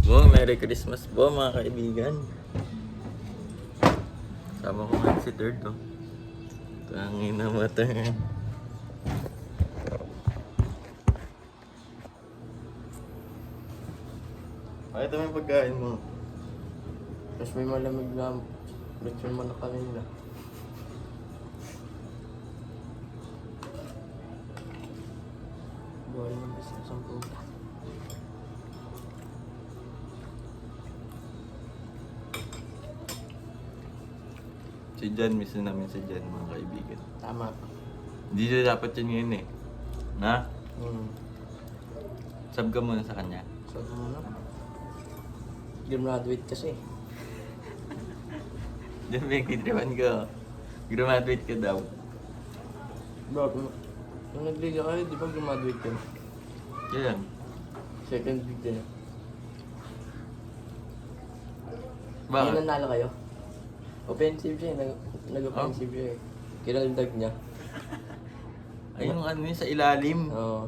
Po, Merry Christmas po mga kaibigan. Sama ko nga si Third oh. Tangin na mata. Ay, ito may pagkain mo. Tapos may malamig na lechon manok kanina. Buhay ng business ang puta. Si Jan, miss na namin si Jan mga kaibigan. Tama pa. Hindi na dapat yan ngayon eh. Na? Sab ka muna sa kanya. So, ano? Graduate kasi. Diyan may kitriwan ka. Graduate ka daw. Bro, nung nagliga kayo, di ba graduate ka? Yan. Second week din. Bakit? Hindi nanalo kayo. Offensive siya eh. Nag-offensive siya eh. Kinaldag niya. Ay, yung ano yun sa ilalim. Oo.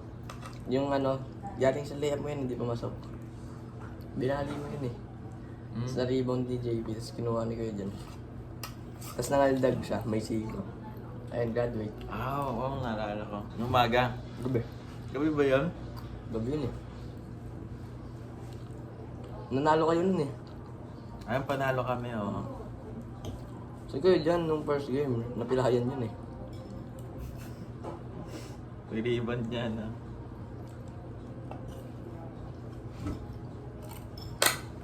Yung ano, galing sa layup mo yun, hindi pumasok. Binali mo yun eh. Tapos na-rebound ni JP, tapos kinuha ni Kuya dyan. Tapos nangaldag siya, may sigo. Ayun, graduate. Ah, oo, naalala ko. Nung umaga. Gabi. Gabi ba yun? Gabi yun eh. Nanalo kayo nun eh. Ayun, panalo kami, oo. So Kuya dyan, nung first game, napilayan yun eh. Pag-rebound niya, na.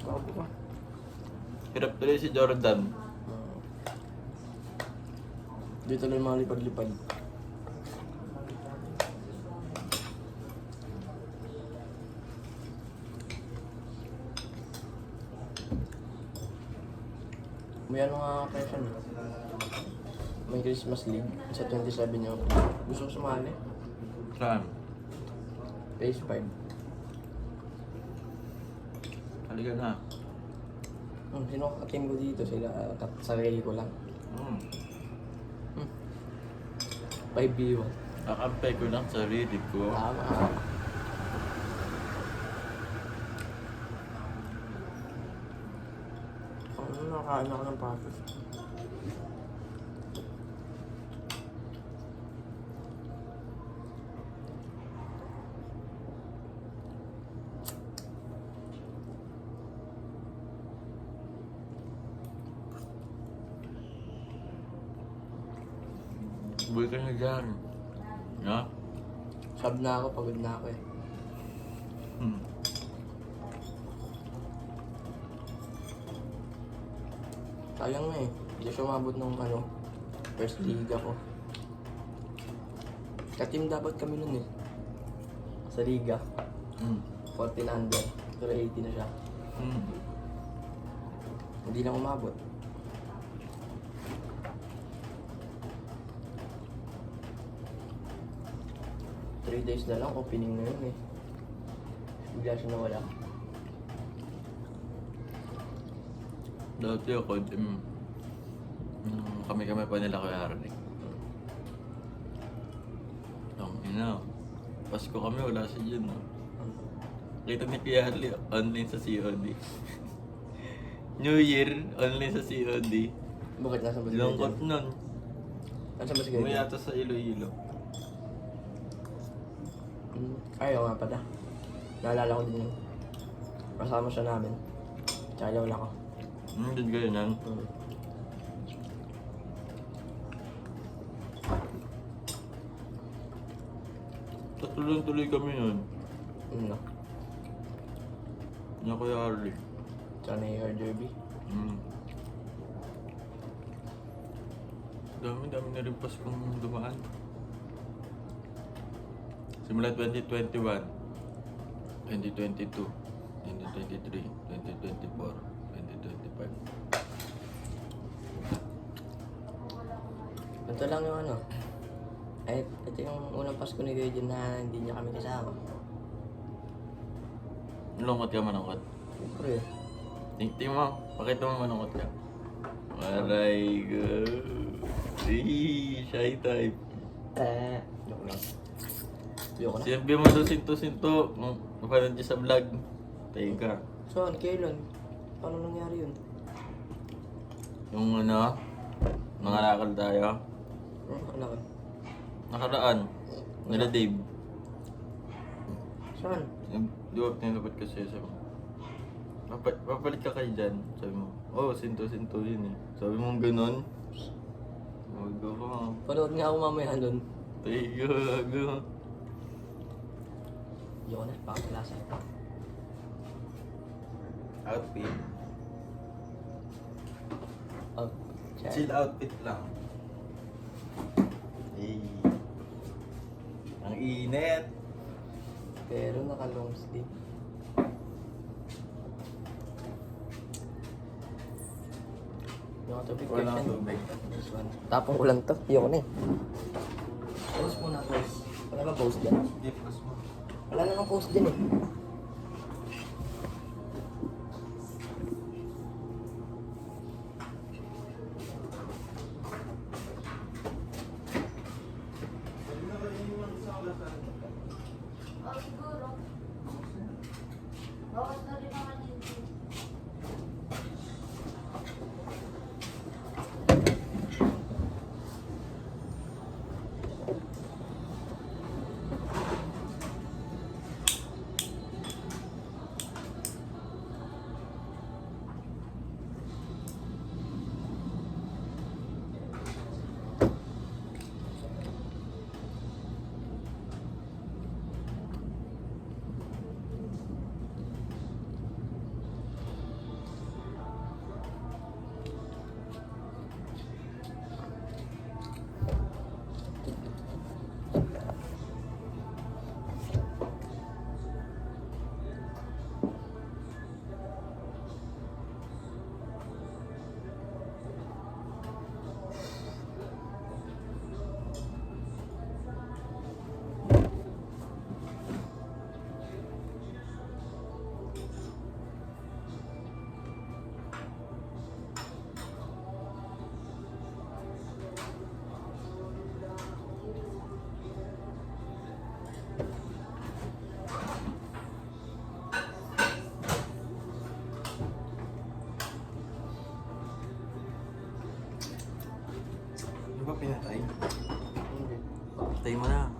Ako pa. Hirap tuloy si Jordan. Dito lang yung mga lipad-lipad. May ano nga kayo siya, no? May Christmas League sa 27 yung gusto ko sumali. Saan? Phase 5. Halika na. Sino ka-team ko dito? Sila, sarili ko lang. 5v1. Kakampay ko lang sa sarili ko. Tama. Ano, nakain ako ng patos. Buhay ka na dyan. No? Sab na ako, pagod na ako eh. Sayang na eh. Hindi siya umabot ng ano, first league ako. Ka-team dapat kami nun eh. Sa liga. 14 under. Pero 80 na siya. Hindi lang umabot. Three days na lang, opening na yun eh. Bigla siya nawala. Dati ako, kami-kami pa nila Kuya Harley. Ina, Pasko kami, wala siya dyan. No? Kita ni Kuya Harley, online sa COD. New Year, online sa COD. Bakit nasa ba siya Lungkot dyan? nun. Nasa ba siya Umiyata sa Iloilo. Ayaw nga pala. Naalala ko din yun. Kasama siya namin. Tsaka wala ko. Doon kayo nan. Tuloy kami nun. No. Niya Kuya Harley. Tsaka na yung derby. Dami na rin Paskong dumaan. Simula 2021, 2022, 2023, 2024, 2025. Ito lang yung ano. Ay, ito yung unang Pasko ni Kuya dyan na hindi niya kami kasama. Malungkot ka, manungkot. Siyempre. Tingting mo, pakita mo manungkot ka. Aray ko. Shy type. Joke lang. Joke na. Sinabi mo doon sinto-sinto. Napanood niya sa vlog. Tayo ka. Saan? Kailan? Paano nangyari yun? Yung ano, nangalakal tayo. Ano ka? Nakaraan. Nila Dave. Saan? Di ba tinapot ko siya sa papalit ka kayo dyan. Sabi mo, oh, sinto yun eh. Sabi mo ganun. Gago ka. Panood nga ako mamaya doon. Tayo, gago. Yun na, pakakalasa. Outfit. Oh, check. Chill outfit lang. Hey. Ang init. Pero naka-long sleeve. Yung tubig Wala question. nang tubig. This one. Tapong ko lang to. Yung na eh. Post muna, post. Wala ba post dyan? Hindi, plus mo. Wala na nang post dyan eh. Oh, siguro. Bawas na rin naman yun. Di ba pinatay? Hindi. Patay mo na.